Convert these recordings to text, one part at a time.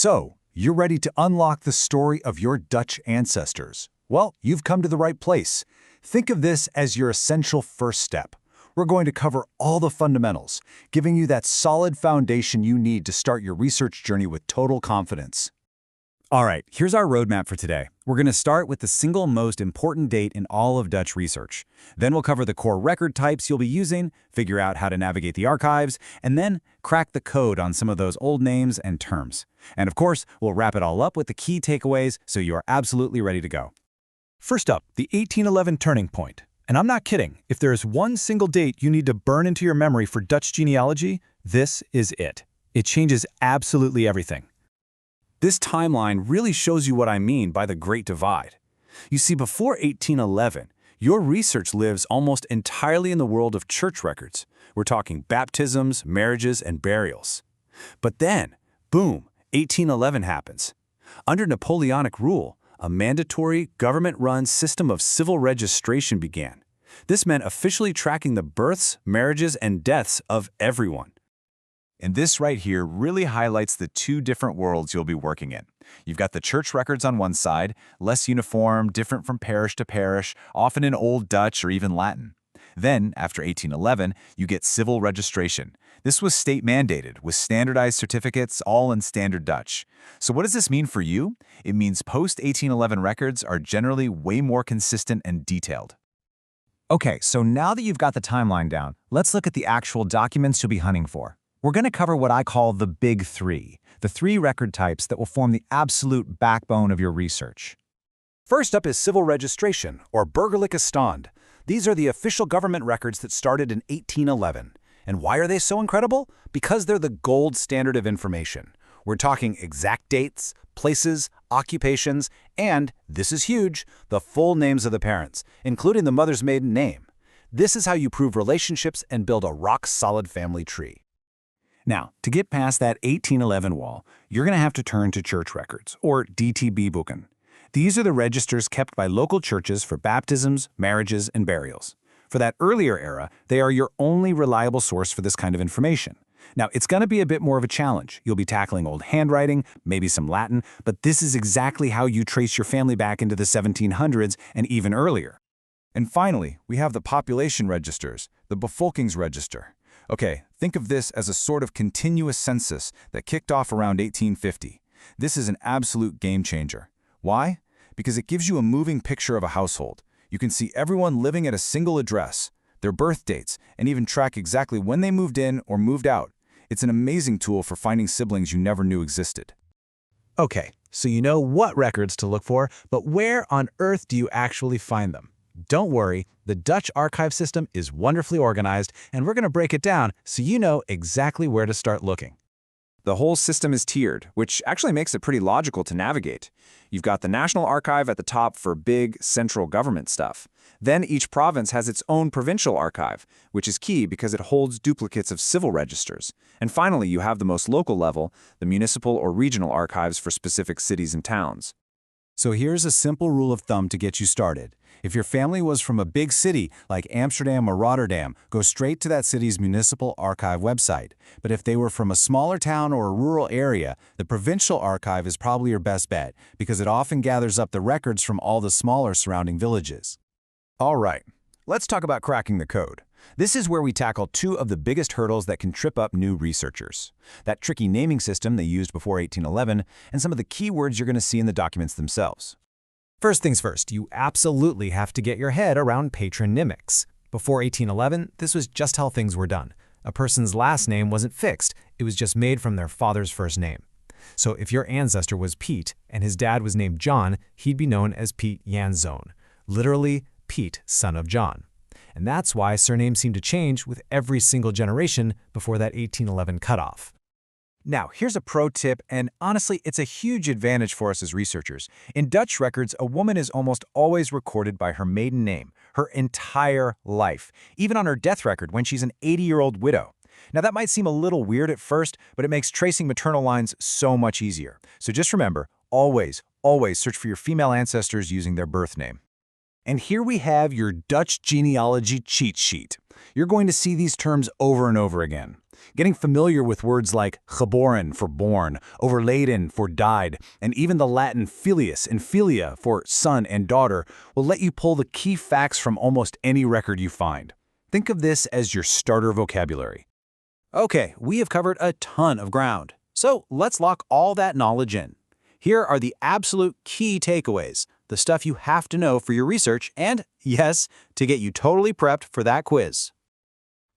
So, you're ready to unlock the story of your Dutch ancestors. Well, you've come to the right place. Think of this as your essential first step. We're going to cover all the fundamentals, giving you that solid foundation you need to start your research journey with total confidence. All right, here's our roadmap for today. We're going to start with the single most important date in all of Dutch research. Then we'll cover the core record types you'll be using, figure out how to navigate the archives, and then crack the code on some of those old names and terms. And of course, we'll wrap it all up with the key takeaways so you are absolutely ready to go. First up, the 1811 turning point. And I'm not kidding. If there is one single date you need to burn into your memory for Dutch genealogy, this is it. It changes absolutely everything. This timeline really shows you what I mean by the Great Divide. You see, before 1811, your research lives almost entirely in the world of church records. We're talking baptisms, marriages, and burials. But then, boom, 1811 happens. Under Napoleonic rule, a mandatory, government-run system of civil registration began. This meant officially tracking the births, marriages, and deaths of everyone. And this right here really highlights the two different worlds you'll be working in. You've got the church records on one side, less uniform, different from parish to parish, often in Old Dutch or even Latin. Then, after 1811, you get civil registration. This was state-mandated, with standardized certificates, all in Standard Dutch. So what does this mean for you? It means post-1811 records are generally way more consistent and detailed. Okay, so now that you've got the timeline down, let's look at the actual documents you'll be hunting for. We're going to cover what I call the Big Three, the three record types that will form the absolute backbone of your research. First up is civil registration, or burgerlijke stand. These are the official government records that started in 1811. And why are they so incredible? Because they're the gold standard of information. We're talking exact dates, places, occupations, and, this is huge, the full names of the parents, including the mother's maiden name. This is how you prove relationships and build a rock-solid family tree. Now, to get past that 1811 wall, you're going to have to turn to church records, or DTB-boeken. These are the registers kept by local churches for baptisms, marriages, and burials. For that earlier era, they are your only reliable source for this kind of information. Now, it's going to be a bit more of a challenge. You'll be tackling old handwriting, maybe some Latin, but this is exactly how you trace your family back into the 1700s and even earlier. And finally, we have the population registers, the bevolkingsregister. Okay, think of this as a sort of continuous census that kicked off around 1850. This is an absolute game changer. Why? Because it gives you a moving picture of a household. You can see everyone living at a single address, their birth dates, and even track exactly when they moved in or moved out. It's an amazing tool for finding siblings you never knew existed. Okay, so you know what records to look for, but where on earth do you actually find them? Don't worry, the Dutch archive system is wonderfully organized, and we're going to break it down so you know exactly where to start looking. The whole system is tiered, which actually makes it pretty logical to navigate. You've got the National Archive at the top for big, central government stuff. Then each province has its own provincial archive, which is key because it holds duplicates of civil registers. And finally, you have the most local level, the municipal or regional archives for specific cities and towns. So here's a simple rule of thumb to get you started. If your family was from a big city like Amsterdam or Rotterdam, go straight to that city's municipal archive website. But if they were from a smaller town or a rural area, the provincial archive is probably your best bet because it often gathers up the records from all the smaller surrounding villages. All right, let's talk about cracking the code. This is where we tackle two of the biggest hurdles that can trip up new researchers. That tricky naming system they used before 1811 and some of the keywords you're going to see in the documents themselves. First things first, you absolutely have to get your head around patronymics. Before 1811, this was just how things were done. A person's last name wasn't fixed, it was just made from their father's first name. So if your ancestor was Piet and his dad was named John, he'd be known as Piet Janszoon, literally Piet, son of John. And that's why surnames seem to change with every single generation before that 1811 cutoff. Now, here's a pro tip, and honestly, it's a huge advantage for us as researchers. In Dutch records, a woman is almost always recorded by her maiden name, her entire life, even on her death record when she's an 80-year-old widow. Now, that might seem a little weird at first, but it makes tracing maternal lines so much easier. So just remember, always search for your female ancestors using their birth name. And here we have your Dutch genealogy cheat sheet. You're going to see these terms over and over again. Getting familiar with words like geboren for born, overladen for died, and even the Latin filius and filia for son and daughter will let you pull the key facts from almost any record you find. Think of this as your starter vocabulary. Okay, we have covered a ton of ground. So let's lock all that knowledge in. Here are the absolute key takeaways, the stuff you have to know for your research and, yes, to get you totally prepped for that quiz.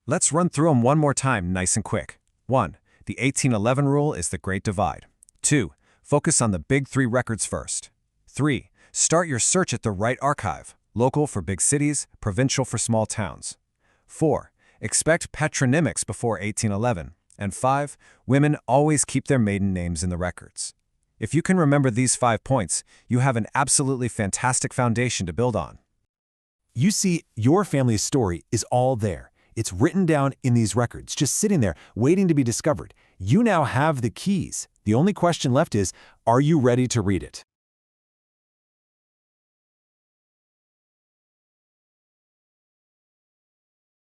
Let's run through them one more time, nice and quick. 1. The 1811 rule is the Great Divide. 2. Focus on the big 3 records first. 3. Start your search at the right archive, local for big cities, provincial for small towns. 4. Expect patronymics before 1811. And 5. Women always keep their maiden names in the records. If you can remember these 5 points, you have an absolutely fantastic foundation to build on. You see, your family's story is all there. It's written down in these records, just sitting there, waiting to be discovered. You now have the keys. The only question left is, are you ready to read it?